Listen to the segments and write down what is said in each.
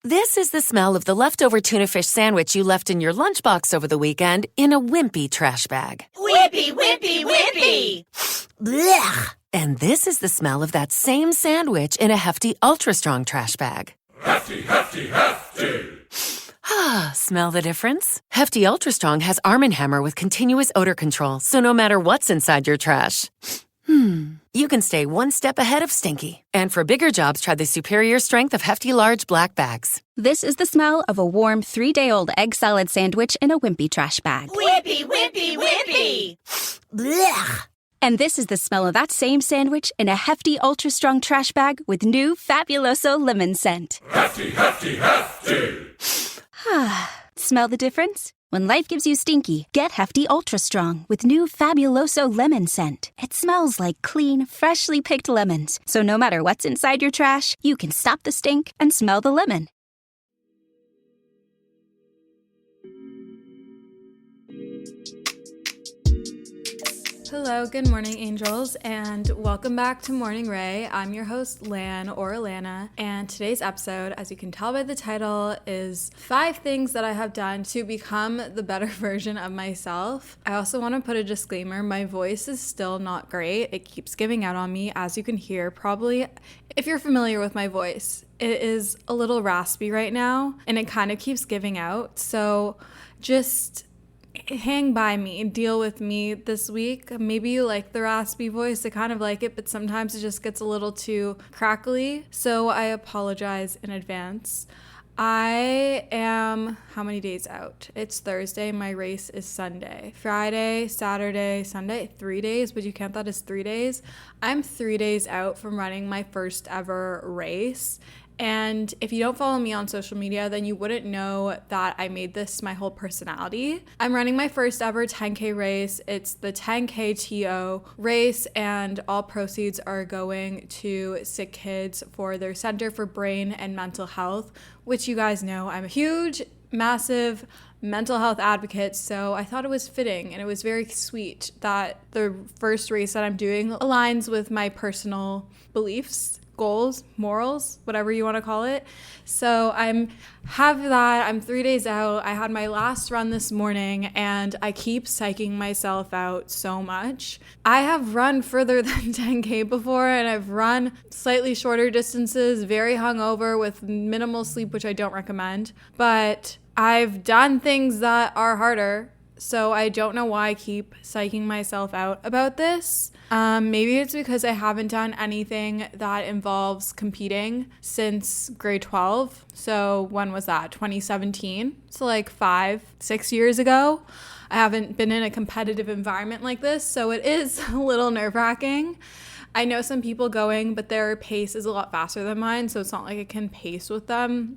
This is the smell of the leftover tuna fish sandwich you left in your lunchbox over the weekend in a wimpy trash bag. Wimpy, wimpy, wimpy! Blech! And this is the smell of that same sandwich in a hefty, ultra-strong trash bag. Hefty, hefty, hefty! Ah, smell the difference? Hefty Ultra Strong has Arm & Hammer with continuous odor control, so no matter what's inside your trash, you can stay one step ahead of stinky. And for bigger jobs, try the superior strength of Hefty Large Black Bags. This is the smell of a warm 3-day-old egg salad sandwich in a wimpy trash bag. Wimpy, wimpy, wimpy! Blech! And this is the smell of that same sandwich in a hefty, ultra-strong trash bag with new Fabuloso lemon scent. Hefty, hefty, hefty! Smell the difference? When life gives you stinky, get Hefty Ultra Strong with new Fabuloso lemon scent. It smells like clean, freshly picked lemons. So no matter what's inside your trash, you can stop the stink and smell the lemon. Hello, good morning, angels, and welcome back to Morning Ray. I'm your host, Lan or Alana, and today's episode, as you can tell by the title, is 5 things that I have done to become the better version of myself. I also want to put a disclaimer. My voice is still not great. It keeps giving out on me, as you can hear probably if you're familiar with my voice. It is a little raspy right now, and it kind of keeps giving out, so just hang by me, deal with me this week. Maybe you like the raspy voice. I kind of like it, but sometimes it just gets a little too crackly. So I apologize in advance. I am how many days out? It's Thursday. My race is Sunday. Friday, Saturday, Sunday, 3 days. Would you count that as 3 days? I'm 3 days out from running my first ever race. And if you don't follow me on social media, then you wouldn't know that I made this my whole personality. I'm running my first ever 10K race. It's the 10K TO race, and all proceeds are going to sick kids for their Center for Brain and Mental Health, which you guys know I'm a huge, massive mental health advocate, so I thought it was fitting and it was very sweet that the first race that I'm doing aligns with my personal beliefs, goals, morals, whatever you want to call it. So I'm 3 days out. I had my last run this morning and I keep psyching myself out so much. I have run further than 10K before, and I've run slightly shorter distances, very hungover with minimal sleep, which I don't recommend, but I've done things that are harder. So I don't know why I keep psyching myself out about this. Maybe it's because I haven't done anything that involves competing since grade 12. So when was that? 2017. So like 5-6 years ago. I haven't been in a competitive environment like this, so it is a little nerve-wracking. I know some people going, but their pace is a lot faster than mine, so it's not like I can pace with them.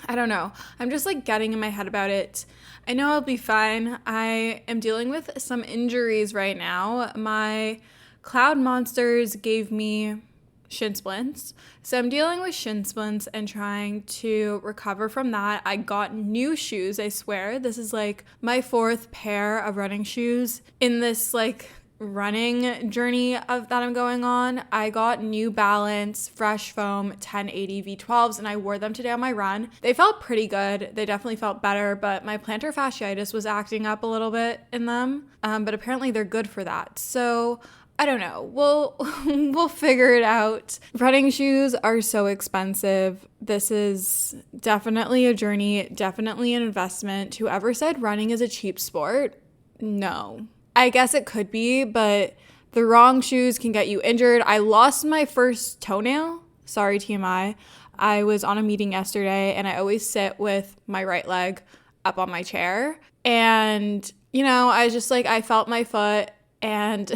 I don't know. I'm just like getting in my head about it. I know I'll be fine. I am dealing with some injuries right now. My cloud monsters gave me shin splints. So I'm dealing with shin splints and trying to recover from that. I got new shoes, I swear. This is like my 4th pair of running shoes in this like running journey that I'm going on. I got New Balance Fresh Foam 1080 V12s and I wore them today on my run. They felt pretty good. They definitely felt better, but my plantar fasciitis was acting up a little bit in them. But apparently they're good for that. So I don't know. We'll figure it out. Running shoes are so expensive. This is definitely a journey, definitely an investment. Whoever said running is a cheap sport? No. I guess it could be, but the wrong shoes can get you injured. I lost my first toenail. Sorry, TMI. I was on a meeting yesterday, and I always sit with my right leg up on my chair. And, you know, I just like, I felt my foot, and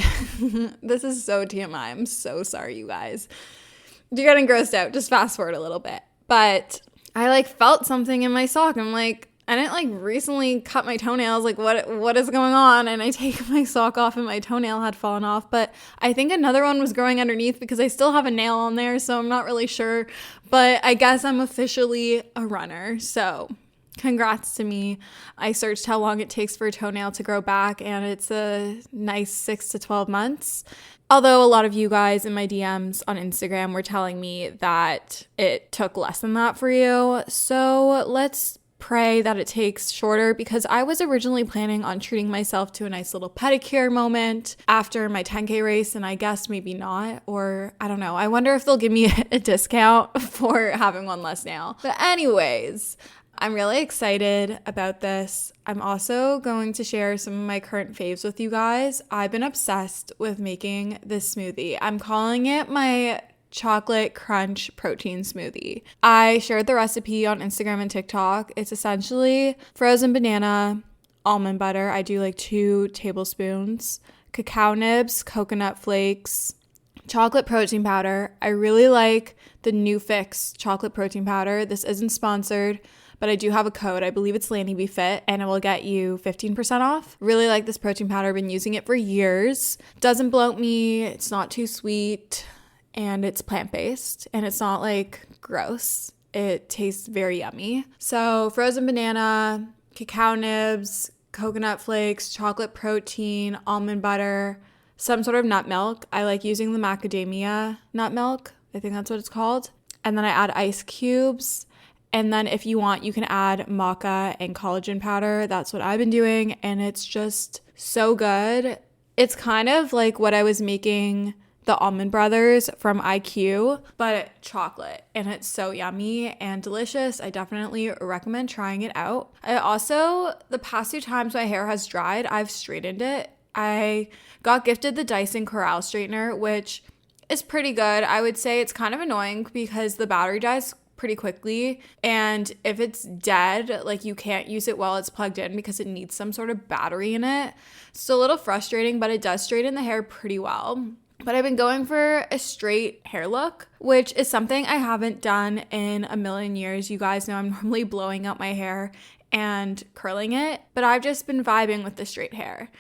this is so TMI. I'm so sorry, you guys. You're getting grossed out. Just fast forward a little bit. But I like felt something in my sock. I'm like, I didn't like recently cut my toenails, like what is going on? And I take my sock off and my toenail had fallen off, but I think another one was growing underneath because I still have a nail on there, so I'm not really sure, but I guess I'm officially a runner. So congrats to me. I searched how long it takes for a toenail to grow back, and it's a nice 6 to 12 months. Although a lot of you guys in my DMs on Instagram were telling me that it took less than that for you. So let's pray that it takes shorter, because I was originally planning on treating myself to a nice little pedicure moment after my 10K race, and I guessed maybe not, or I don't know. I wonder if they'll give me a discount for having one less nail. But anyways, I'm really excited about this. I'm also going to share some of my current faves with you guys. I've been obsessed with making this smoothie. I'm calling it my chocolate crunch protein smoothie. I shared the recipe on Instagram and TikTok. It's essentially frozen banana, almond butter. I do like 2 tablespoons, cacao nibs, coconut flakes, chocolate protein powder. I really like the New Fix chocolate protein powder. This isn't sponsored, but I do have a code. I believe it's LannyBeFit, and it will get you 15% off. Really like this protein powder. I've been using it for years. Doesn't bloat me. It's not too sweet, and it's plant-based, and it's not like gross. It tastes very yummy. So frozen banana, cacao nibs, coconut flakes, chocolate protein, almond butter, some sort of nut milk. I like using the macadamia nut milk. I think that's what it's called. And then I add ice cubes. And then if you want, you can add maca and collagen powder. That's what I've been doing, and it's just so good. It's kind of like what I was making the Almond Brothers from IQ, but chocolate, and it's so yummy and delicious. I definitely recommend trying it out. I also, the past 2 times my hair has dried, I've straightened it. I got gifted the Dyson Corral straightener, which is pretty good. I would say it's kind of annoying because the battery dies pretty quickly, and if it's dead, like, you can't use it while it's plugged in because it needs some sort of battery in it. So a little frustrating, but it does straighten the hair pretty well. But I've been going for a straight hair look, which is something I haven't done in a million years. You guys know I'm normally blowing out my hair and curling it, but I've just been vibing with the straight hair.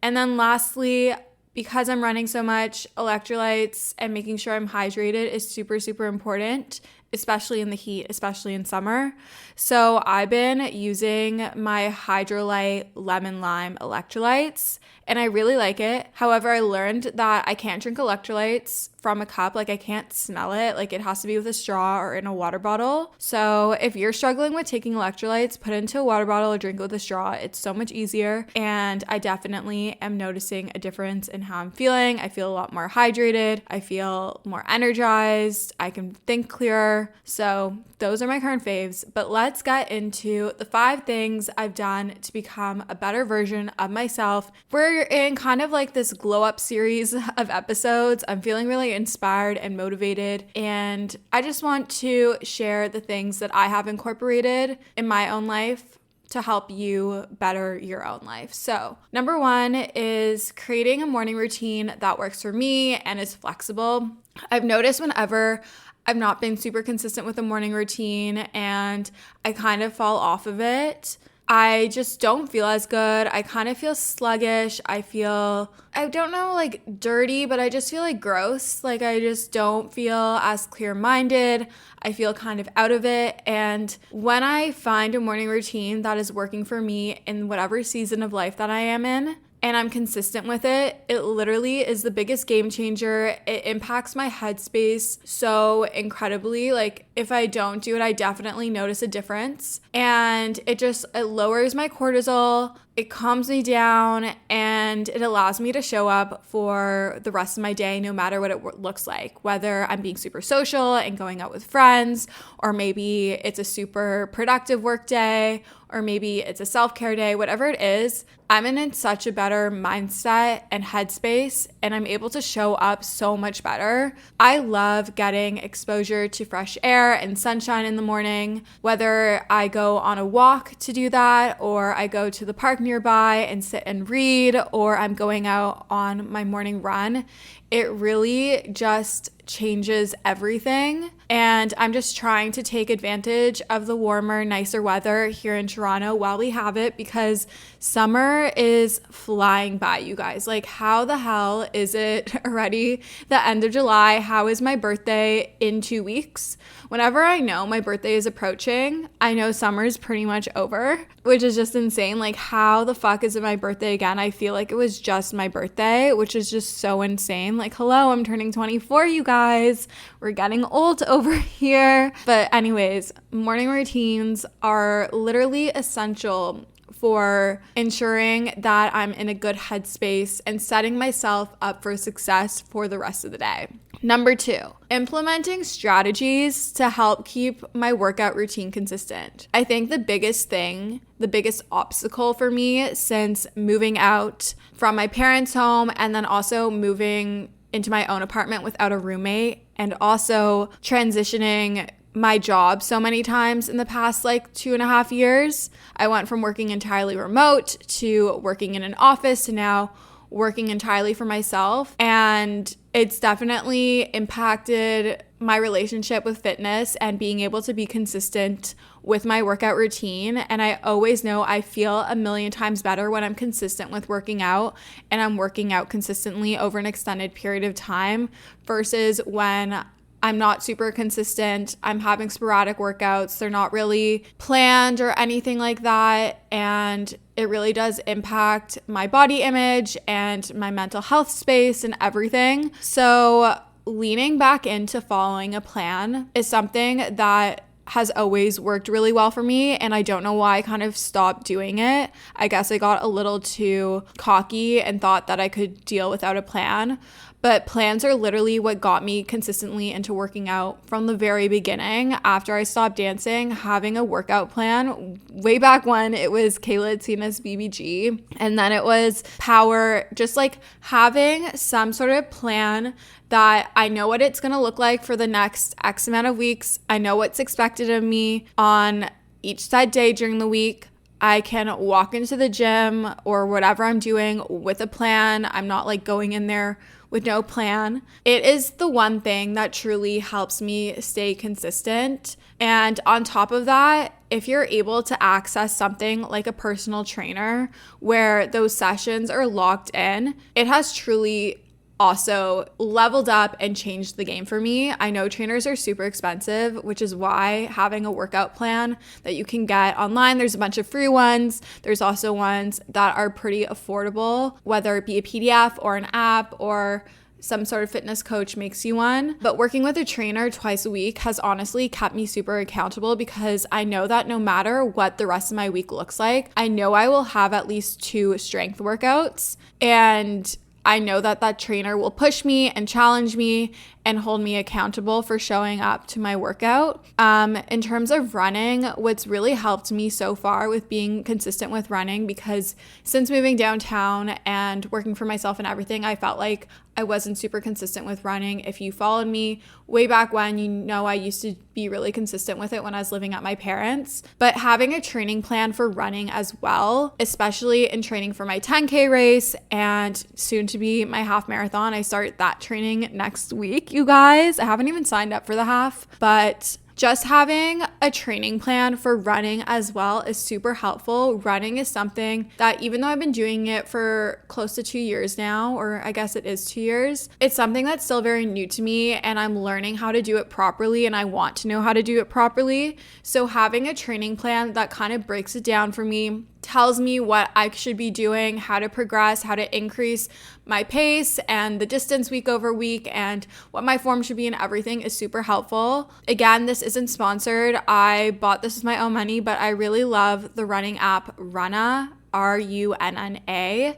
And then lastly, because I'm running so much, electrolytes and making sure I'm hydrated is super, super important, especially in the heat, especially in summer. So I've been using my Hydrolyte Lemon Lime electrolytes, and I really like it. However, I learned that I can't drink electrolytes from a cup. Like, I can't smell it. Like, it has to be with a straw or in a water bottle. So if you're struggling with taking electrolytes, put it into a water bottle or drink it with a straw. It's so much easier. And I definitely am noticing a difference in how I'm feeling. I feel a lot more hydrated. I feel more energized. I can think clearer. So those are my current faves. But let's get into the 5 things I've done to become a better version of myself. We're in kind of like this glow up series of episodes. I'm feeling really inspired and motivated, and I just want to share the things that I have incorporated in my own life to help you better your own life. So, number 1 is creating a morning routine that works for me and is flexible. I've noticed whenever I've not been super consistent with a morning routine and I kind of fall off of it, I just don't feel as good. I kind of feel sluggish. I don't know, like dirty, but I just feel like gross. Like, I just don't feel as clear-minded. I feel kind of out of it. And when I find a morning routine that is working for me in whatever season of life that I am in, and I'm consistent with it, it literally is the biggest game changer. It impacts my headspace so incredibly. Like, if I don't do it, I definitely notice a difference. And it lowers my cortisol, it calms me down, and it allows me to show up for the rest of my day no matter what it looks like. Whether I'm being super social and going out with friends, or maybe it's a super productive work day, or maybe it's a self-care day, whatever it is, I'm in such a better mindset and headspace, and I'm able to show up so much better. I love getting exposure to fresh air and sunshine in the morning, whether I go on a walk to do that, or I go to the park nearby and sit and read, or I'm going out on my morning run. It really just changes everything. And I'm just trying to take advantage of the warmer, nicer weather here in Toronto while we have it, because summer is flying by, you guys. Like, how the hell is it already the end of July? How is my birthday in 2 weeks? Whenever I know my birthday is approaching, I know summer's pretty much over, which is just insane. Like, how the fuck is it my birthday again? I feel like it was just my birthday, which is just so insane. Like, hello, I'm turning 24, you guys. We're getting old over here. But anyways, morning routines are literally essential for ensuring that I'm in a good headspace and setting myself up for success for the rest of the day. Number 2, implementing strategies to help keep my workout routine consistent. I think the biggest obstacle for me since moving out from my parents' home and then also moving into my own apartment without a roommate and also transitioning my job so many times in the past 2.5 years. I went from working entirely remote to working in an office to now working entirely for myself. And it's definitely impacted my relationship with fitness and being able to be consistent with my workout routine. And I always know I feel a million times better when I'm consistent with working out and I'm working out consistently over an extended period of time versus when I'm not super consistent. I'm having sporadic workouts. They're not really planned or anything like that. And it really does impact my body image and my mental health space and everything. So leaning back into following a plan is something that has always worked really well for me, and I don't know why I kind of stopped doing it. I guess I got a little too cocky and thought that I could deal without a plan. But plans are literally what got me consistently into working out from the very beginning. After I stopped dancing, having a workout plan, way back when it was Kayla Tina's BBG, and then it was power, just like having some sort of plan that I know what it's going to look like for the next X amount of weeks. I know what's expected of me on each set day during the week. I can walk into the gym or whatever I'm doing with a plan. I'm not going in there with no plan. It is the one thing that truly helps me stay consistent. And on top of that, if you're able to access something like a personal trainer where those sessions are locked in, it has truly also leveled up and changed the game for me. I know trainers are super expensive, which is why having a workout plan that you can get online, there's a bunch of free ones. There's also ones that are pretty affordable, whether it be a PDF or an app or some sort of fitness coach makes you one. But working with a trainer twice a week has honestly kept me super accountable because I know that no matter what the rest of my week looks like, I know I will have at least 2 strength workouts, and I know that that trainer will push me and challenge me and hold me accountable for showing up to my workout. In terms of running, what's really helped me so far with being consistent with running, because since moving downtown and working for myself and everything, I felt like I wasn't super consistent with running. If you followed me way back when, you know I used to be really consistent with it when I was living at my parents'. But having a training plan for running as well, especially in training for my 10K race and soon to be my half marathon. I start that training next week, you guys. I haven't even signed up for the half, but just having a training plan for running as well is super helpful. Running is something that, even though I've been doing it for close to 2 years now, or I guess it is 2 years, it's something that's still very new to me, and I'm learning how to do it properly, and I want to know how to do it properly. So having a training plan that kind of breaks it down for me, tells me what I should be doing, how to progress, how to increase my pace and the distance week over week, and what my form should be and everything is super helpful. Again, this isn't sponsored. I bought this with my own money, but I really love the running app Runna, Runna.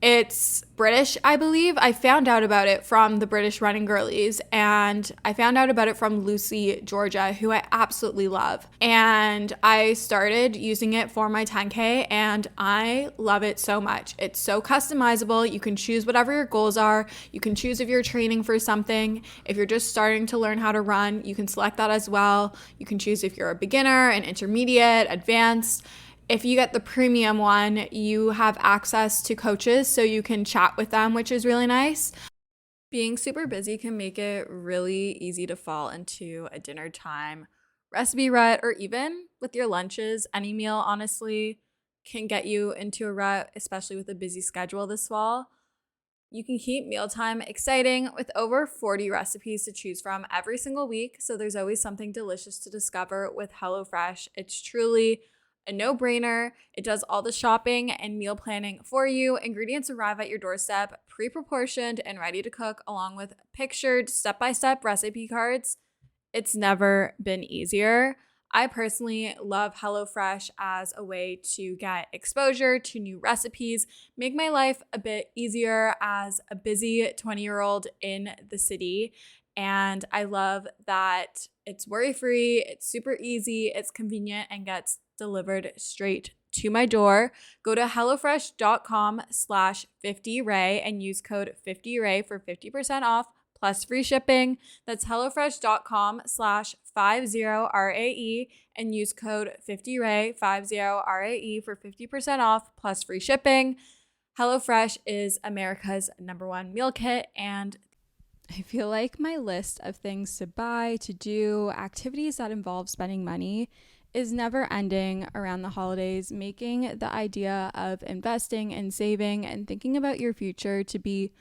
It's British, I believe. I found out about it from the British Running Girlies, and I found out about it from Lucy, Georgia, who I absolutely love. And I started using it for my 10K, and I love it so much. It's so customizable. You can choose whatever your goals are. You can choose if you're training for something. If you're just starting to learn how to run, you can select that as well. You can choose if you're a beginner, an intermediate, advanced. If you get the premium one, you have access to coaches, so you can chat with them, which is really nice. Being super busy can make it really easy to fall into a dinner time recipe rut, or even with your lunches. Any meal, honestly, can get you into a rut, especially with a busy schedule this fall. You can keep mealtime exciting with over 40 recipes to choose from every single week, so there's always something delicious to discover with HelloFresh. It's truly a no-brainer. It does all the shopping and meal planning for you. Ingredients arrive at your doorstep, pre-proportioned and ready to cook, along with pictured step-by-step recipe cards. It's never been easier. I personally love HelloFresh as a way to get exposure to new recipes, make my life a bit easier as a busy 20-year-old in the city. And I love that it's worry-free, it's super easy, it's convenient, and gets delivered straight to my door. Go to hellofresh.com/50ray and use code 50ray for 50% off plus free shipping. That's hellofresh.com/50RAE and use code 50ray 50RAE for 50% off plus free shipping. HelloFresh is America's #1 meal kit, and I feel like my list of things to buy, to do, activities that involve spending money is never ending around the holidays, making the idea of investing and saving and thinking about your future to be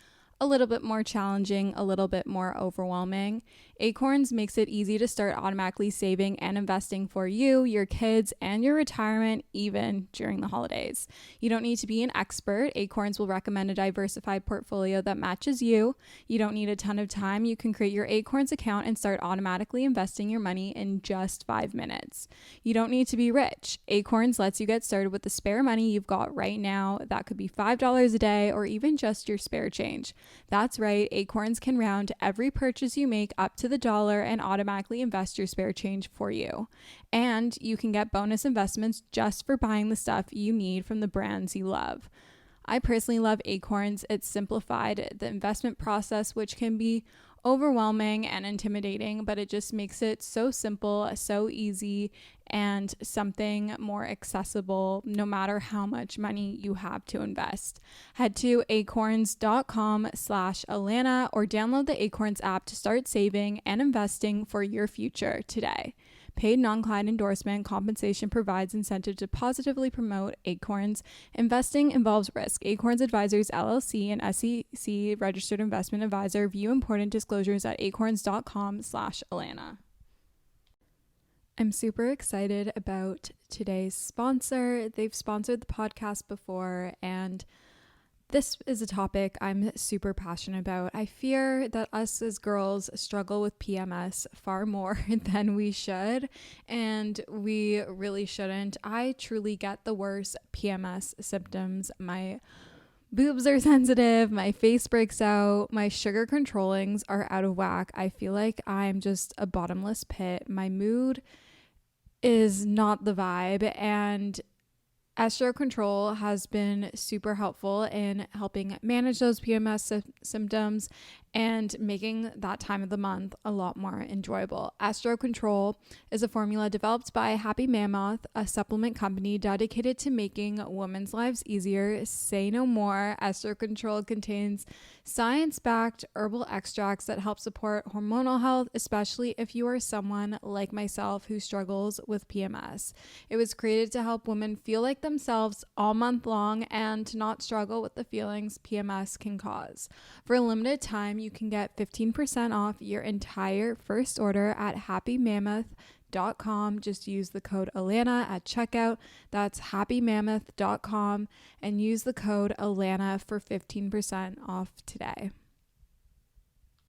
a little bit more challenging, a little bit more overwhelming. Acorns makes it easy to start automatically saving and investing for you, your kids, and your retirement, even during the holidays. You don't need to be an expert. Acorns will recommend a diversified portfolio that matches you. You don't need a ton of time. You can create your Acorns account and start automatically investing your money in just 5 minutes. You don't need to be rich. Acorns lets you get started with the spare money you've got right now. That could be $5 a day or even just your spare change. That's right, Acorns can round every purchase you make up to the dollar and automatically invest your spare change for you. And you can get bonus investments just for buying the stuff you need from the brands you love. I personally love Acorns. It's simplified the investment process, which can be overwhelming and intimidating, but it just makes it so simple, so easy, and something more accessible no matter how much money you have to invest. Head to acorns.com/Alana or download the Acorns app to start saving and investing for your future today. Paid non-client endorsement. Compensation provides incentive to positively promote Acorns. Investing involves risk. Acorns Advisors LLC, an SEC registered investment advisor. View important disclosures at acorns.com/Alana. I'm super excited about today's sponsor. They've sponsored the podcast before, and this is a topic I'm super passionate about. I fear that us as girls struggle with PMS far more than we should, and we really shouldn't. I truly get the worst PMS symptoms. My boobs are sensitive, my face breaks out, my sugar controllings are out of whack. I feel like I'm just a bottomless pit. My mood is not the vibe, and Estro Control has been super helpful in helping manage those PMS symptoms and making that time of the month a lot more enjoyable. Estro Control is a formula developed by Happy Mammoth, a supplement company dedicated to making women's lives easier. Say no more. Estro Control contains science-backed herbal extracts that help support hormonal health, especially if you are someone like myself who struggles with PMS. It was created to help women feel like themselves all month long and to not struggle with the feelings PMS can cause. For a limited time, you can get 15% off your entire first order at happymammoth.com. Just use the code Alana at checkout. That's happymammoth.com and use the code Alana for 15% off today.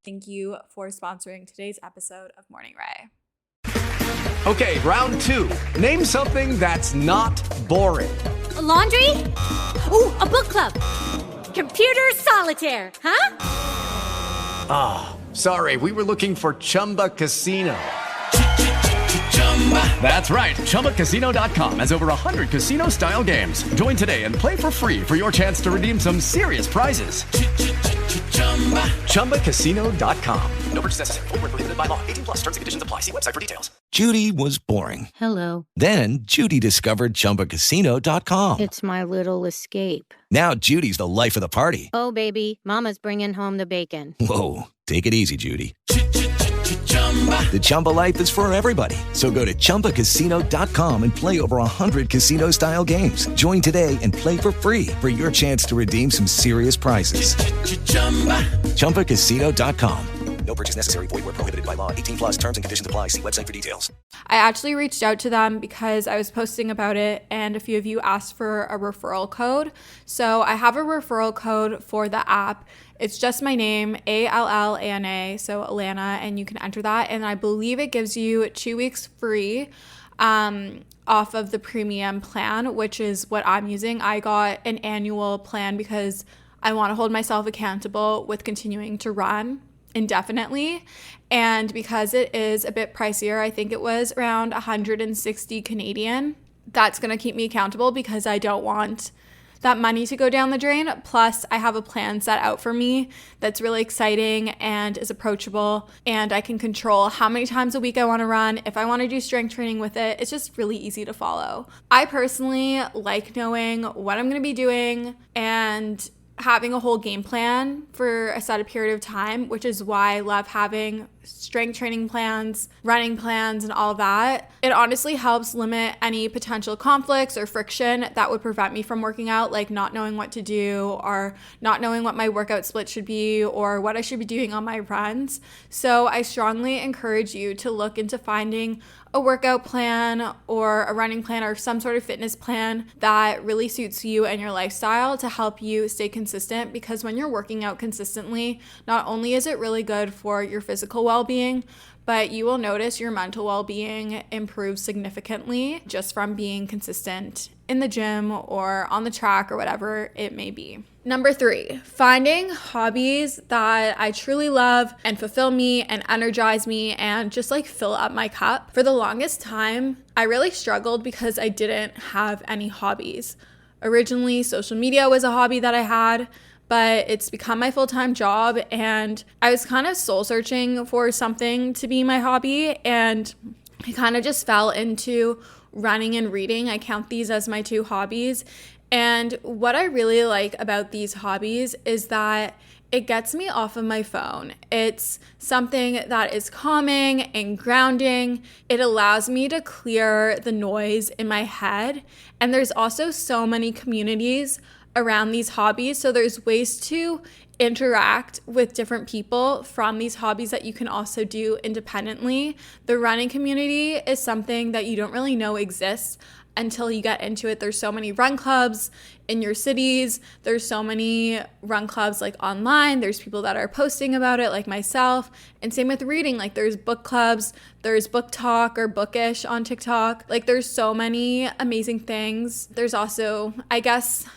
Thank you for sponsoring today's episode of Morning Ray. Okay, round 2. Name something that's not boring. A laundry? Ooh, a book club. Computer solitaire, huh? Ah, sorry, we were looking for Chumba Casino. That's right, ChumbaCasino.com has over 100 casino-style games. Join today and play for free for your chance to redeem some serious prizes. ChumbaCasino.com. No purchase necessary. Void where prohibited by law. 18 plus terms and conditions apply. See website for details. Judy was boring. Hello. Then Judy discovered ChumbaCasino.com. It's my little escape. Now Judy's the life of the party. Oh, baby, mama's bringing home the bacon. Whoa, take it easy, Judy. The Chumba life is for everybody. So go to ChumbaCasino.com and play over 100 casino-style games. Join today and play for free for your chance to redeem some serious prizes. ChumbaCasino.com. No purchase necessary. Void where prohibited by law. 18 plus terms and conditions apply. See website for details. I actually reached out to them because I was posting about it and a few of you asked for a referral code. So I have a referral code for the app. It's just my name, Allana, so Alana, and you can enter that. And I believe it gives you 2 weeks free off of the premium plan, which is what I'm using. I got an annual plan because I want to hold myself accountable with continuing to run indefinitely, and because it is a bit pricier, I think it was around 160 Canadian. That's going to keep me accountable because I don't want that money to go down the drain. Plus, I have a plan set out for me that's really exciting and is approachable, and I can control how many times a week I want to run. If I want to do strength training with it, it's just really easy to follow. I personally like knowing what I'm going to be doing and having a whole game plan for a set period of time, which is why I love having strength training plans, running plans, and all of that. It honestly helps limit any potential conflicts or friction that would prevent me from working out, like not knowing what to do or not knowing what my workout split should be or what I should be doing on my runs. So I strongly encourage you to look into finding a workout plan or a running plan or some sort of fitness plan that really suits you and your lifestyle to help you stay consistent, because when you're working out consistently, not only is it really good for your physical well-being, but you will notice your mental well-being improves significantly just from being consistent in the gym or on the track or whatever it may be. Number 3, finding hobbies that I truly love and fulfill me and energize me and just like fill up my cup. For the longest time, I really struggled because I didn't have any hobbies. Originally, social media was a hobby that I had, but it's become my full-time job, and I was kind of soul searching for something to be my hobby, and I kind of just fell into running and reading. I count these as my 2 hobbies. And what I really like about these hobbies is that it gets me off of my phone. It's something that is calming and grounding. It allows me to clear the noise in my head. And there's also so many communities around these hobbies. So there's ways to interact with different people from these hobbies that you can also do independently. The running community is something that you don't really know exists until you get into it. There's so many run clubs in your cities. There's so many run clubs like online. There's people that are posting about it like myself. And same with reading. Like there's book clubs, there's book talk or bookish on TikTok. Like there's so many amazing things. There's also, yes,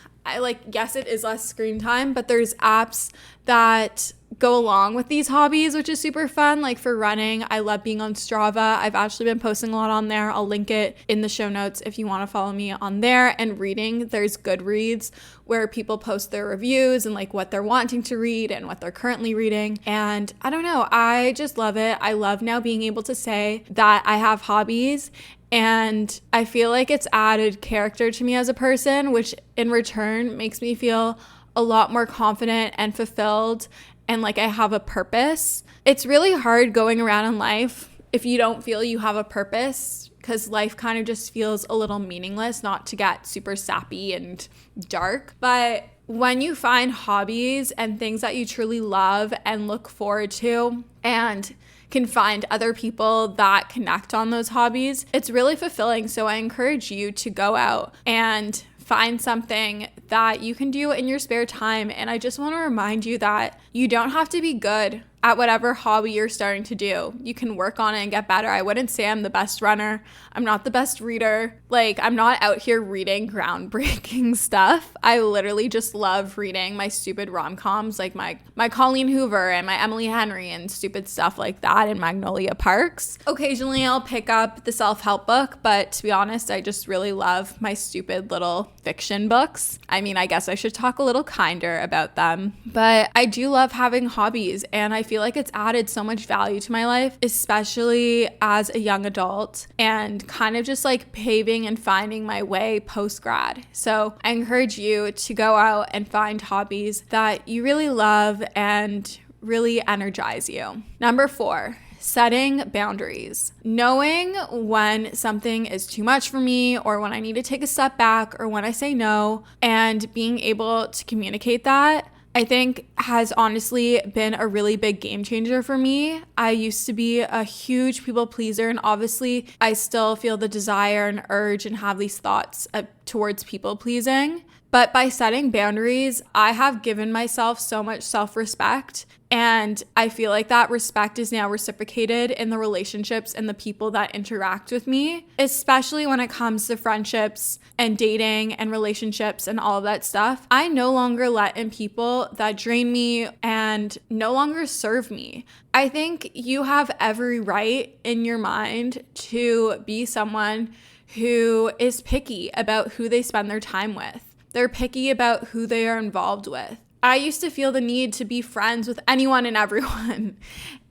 it is less screen time, but there's apps that go along with these hobbies, which is super fun. Like for running, I love being on Strava. I've actually been posting a lot on there. I'll link it in the show notes if you want to follow me on there. And reading, there's Goodreads where people post their reviews and like what they're wanting to read and what they're currently reading. And I don't know, I just love it. I love now being able to say that I have hobbies, and I feel like it's added character to me as a person, which in return makes me feel a lot more confident and fulfilled and like I have a purpose. It's really hard going around in life if you don't feel you have a purpose, because life kind of just feels a little meaningless, not to get super sappy and dark. But when you find hobbies and things that you truly love and look forward to and can find other people that connect on those hobbies, it's really fulfilling. So I encourage you to go out and find something that you can do in your spare time. And I just want to remind you that you don't have to be good at whatever hobby you're starting to do. You can work on it and get better. I wouldn't say I'm the best runner. I'm not the best reader. Like, I'm not out here reading groundbreaking stuff. I literally just love reading my stupid rom-coms, like my Colleen Hoover and my Emily Henry and stupid stuff like that in Magnolia Parks. Occasionally I'll pick up the self-help book, but to be honest, I just really love my stupid little fiction books. I mean, I guess I should talk a little kinder about them, but I do love having hobbies, and I feel like it's added so much value to my life, especially as a young adult, and kind of just like paving and finding my way post-grad. So I encourage you to go out and find hobbies that you really love and really energize you. Number 4, setting boundaries. Knowing when something is too much for me, or when I need to take a step back, or when I say no, and being able to communicate that, I think has honestly been a really big game changer for me. I used to be a huge people pleaser, and obviously I still feel the desire and urge and have these thoughts towards people pleasing. But by setting boundaries, I have given myself so much self-respect, and I feel like that respect is now reciprocated in the relationships and the people that interact with me, especially when it comes to friendships and dating and relationships and all of that stuff. I no longer let in people that drain me and no longer serve me. I think you have every right in your mind to be someone who is picky about who they spend their time with. They're picky about who they are involved with. I used to feel the need to be friends with anyone and everyone.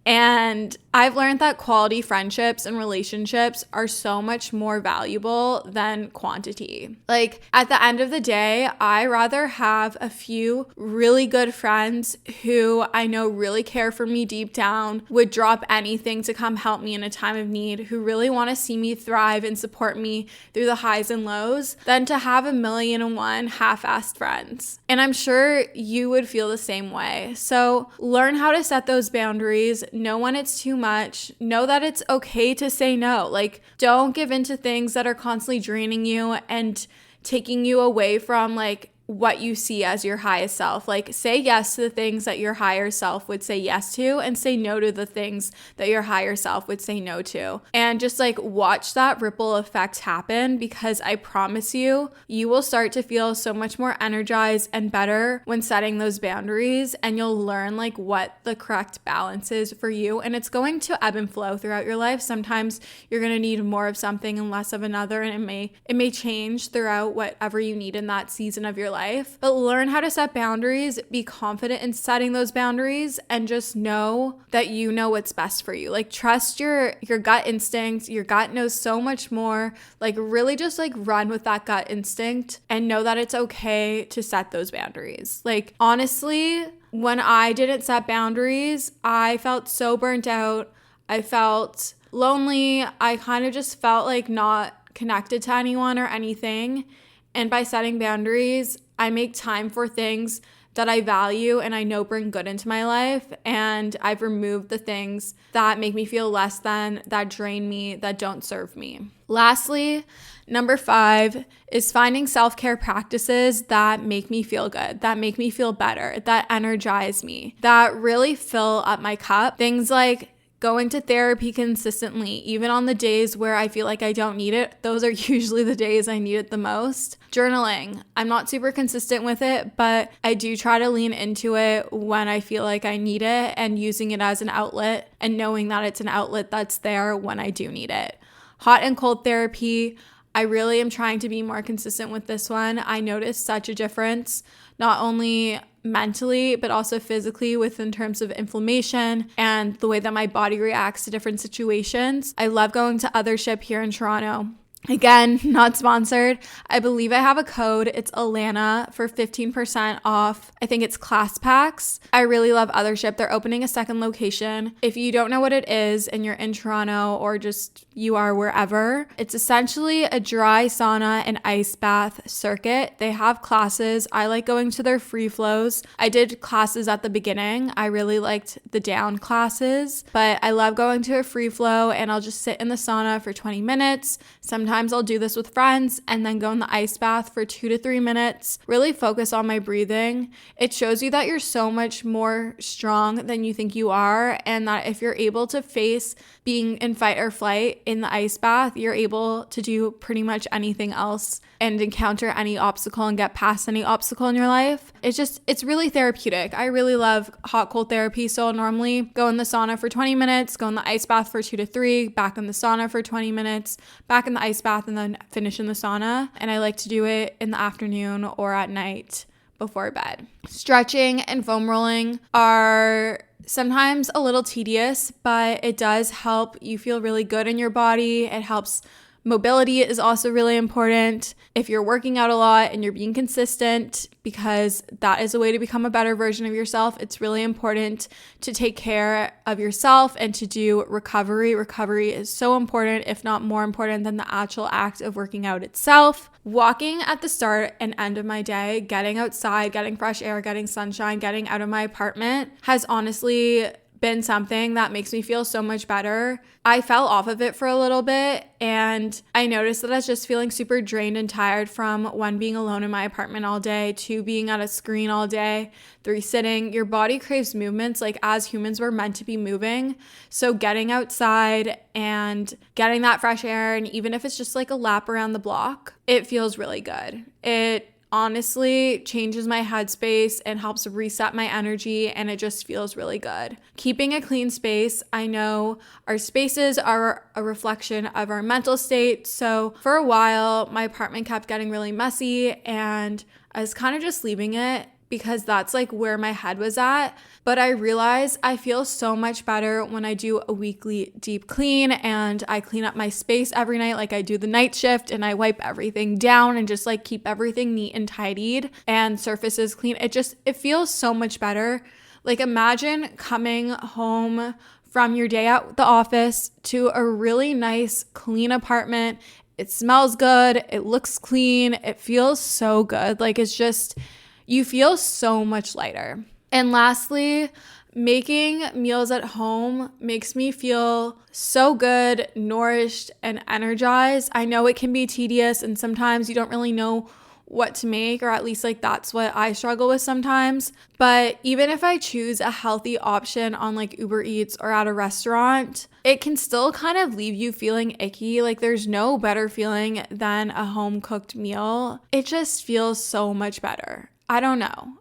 And I've learned that quality friendships and relationships are so much more valuable than quantity. Like, at the end of the day, I rather have a few really good friends who I know really care for me deep down, would drop anything to come help me in a time of need, who really want to see me thrive and support me through the highs and lows, than to have 1,000,001 half-assed friends. And I'm sure you would feel the same way. So learn how to set those boundaries. Know when it's too much. Know that it's okay to say no. Like, don't give in to things that are constantly draining you and taking you away from like what you see as your highest self. Like, say yes to the things that your higher self would say yes to, and say no to the things that your higher self would say no to. And just like watch that ripple effect happen, because I promise you, you will start to feel so much more energized and better when setting those boundaries, and you'll learn like what the correct balance is for you. And it's going to ebb and flow throughout your life. Sometimes you're going to need more of something and less of another, and it may change throughout whatever you need in that season of your life. But learn how to set boundaries, be confident in setting those boundaries, and just know that you know what's best for you. Like, trust your gut instinct. Your gut knows so much more. Like, really just like run with that gut instinct and know that it's okay to set those boundaries. Like, honestly, when I didn't set boundaries, I felt so burnt out. I felt lonely. I kind of just felt like not connected to anyone or anything. And by setting boundaries, I make time for things that I value and I know bring good into my life. And I've removed the things that make me feel less than, that drain me, that don't serve me. Lastly, number 5 is finding self-care practices that make me feel good, that make me feel better, that energize me, that really fill up my cup. Things like going to therapy consistently, even on the days where I feel like I don't need it. Those are usually the days I need it the most. Journaling. I'm not super consistent with it, but I do try to lean into it when I feel like I need it, and using it as an outlet and knowing that it's an outlet that's there when I do need it. Hot and cold therapy. I really am trying to be more consistent with this one. I noticed such a difference, not only mentally, but also physically, in terms of inflammation and the way that my body reacts to different situations. I love going to Othership here in Toronto. Again, not sponsored. I believe I have a code. It's Alana for 15% off. I think it's class packs. I really love Othership. They're opening a second location. If you don't know what it is and you're in Toronto, or just you are wherever, it's essentially a dry sauna and ice bath circuit. They have classes. I like going to their free flows. I did classes at the beginning. I really liked the down classes, but I love going to a free flow, and I'll just sit in the sauna for 20 minutes. Sometimes Sometimes I'll do this with friends and then go in the ice bath for 2 to 3 minutes, really focus on my breathing. It shows you that you're so much more strong than you think you are, and that if you're able to face being in fight or flight in the ice bath, you're able to do pretty much anything else and encounter any obstacle and get past any obstacle in your life. It's really therapeutic. I really love hot cold therapy. So I'll normally go in the sauna for 20 minutes, go in the ice bath for 2 to 3, back in the sauna for 20 minutes, back in the ice bath, and then finish in the sauna. And I like to do it in the afternoon or at night before bed. Stretching and foam rolling are sometimes a little tedious, but it does help you feel really good in your body. It helps. Mobility is also really important if you're working out a lot and you're being consistent, because that is a way to become a better version of yourself. It's really important to take care of yourself and to do recovery. Recovery is so important, if not more important than the actual act of working out itself. Walking at the start and end of my day, getting outside, getting fresh air, getting sunshine, getting out of my apartment has honestly been something that makes me feel so much better. I fell off of it for a little bit, and I noticed that I was just feeling super drained and tired from 1, being alone in my apartment all day, 2, being at a screen all day, 3, sitting. Your body craves movements. Like, as humans, we're meant to be moving. So getting outside and getting that fresh air, and even if it's just like a lap around the block, it feels really good. It honestly changes my headspace and helps reset my energy, and it just feels really good. Keeping a clean space. I know our spaces are a reflection of our mental state. So for a while, my apartment kept getting really messy, and I was kind of just leaving it because that's like where my head was at. But I realized I feel so much better when I do a weekly deep clean and I clean up my space every night. Like, I do the night shift and I wipe everything down and just like keep everything neat and tidied and surfaces clean. It feels so much better. Like, imagine coming home from your day at the office to a really nice clean apartment. It smells good. It looks clean. It feels so good. Like, it's just, you feel so much lighter. And lastly, making meals at home makes me feel so good, nourished, and energized. I know it can be tedious, and sometimes you don't really know what to make, or at least like that's what I struggle with sometimes. But even if I choose a healthy option on like Uber Eats or at a restaurant, it can still kind of leave you feeling icky. Like, there's no better feeling than a home cooked meal. It just feels so much better. I don't know.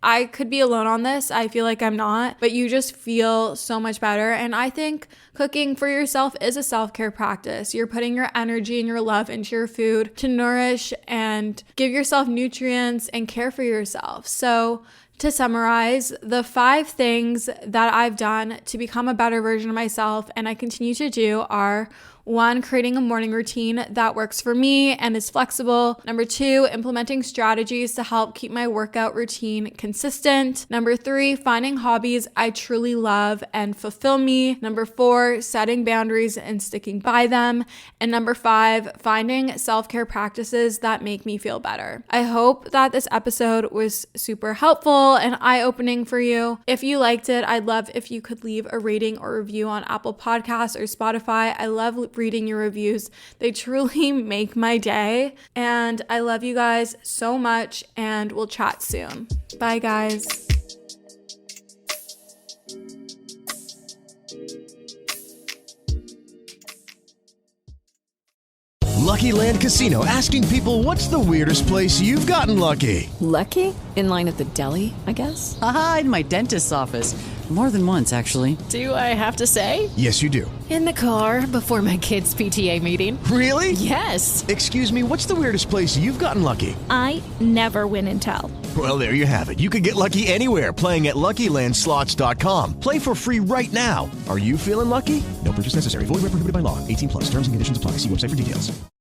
I could be alone on this. I feel like I'm not, but you just feel so much better. And I think cooking for yourself is a self-care practice. You're putting your energy and your love into your food to nourish and give yourself nutrients and care for yourself. So to summarize, the 5 things that I've done to become a better version of myself and I continue to do are: 1, creating a morning routine that works for me and is flexible. 2, implementing strategies to help keep my workout routine consistent. 3, finding hobbies I truly love and fulfill me. 4, setting boundaries and sticking by them. And 5, finding self-care practices that make me feel better. I hope that this episode was super helpful and eye-opening for you. If you liked it, I'd love if you could leave a rating or review on Apple Podcasts or Spotify. I love reading your reviews. They truly make my day. And I love you guys so much, and we'll chat soon. Bye, guys. Lucky Land Casino, asking people, what's the weirdest place you've gotten lucky? Lucky? In line at the deli, I guess? Aha, in my dentist's office. More than once, actually. Do I have to say? Yes, you do. In the car before my kids' PTA meeting. Really? Yes. Excuse me, what's the weirdest place you've gotten lucky? I never win and tell. Well, there you have it. You can get lucky anywhere, playing at LuckyLandSlots.com. Play for free right now. Are you feeling lucky? No purchase necessary. Void where prohibited by law. 18+. Terms and conditions apply. See website for details.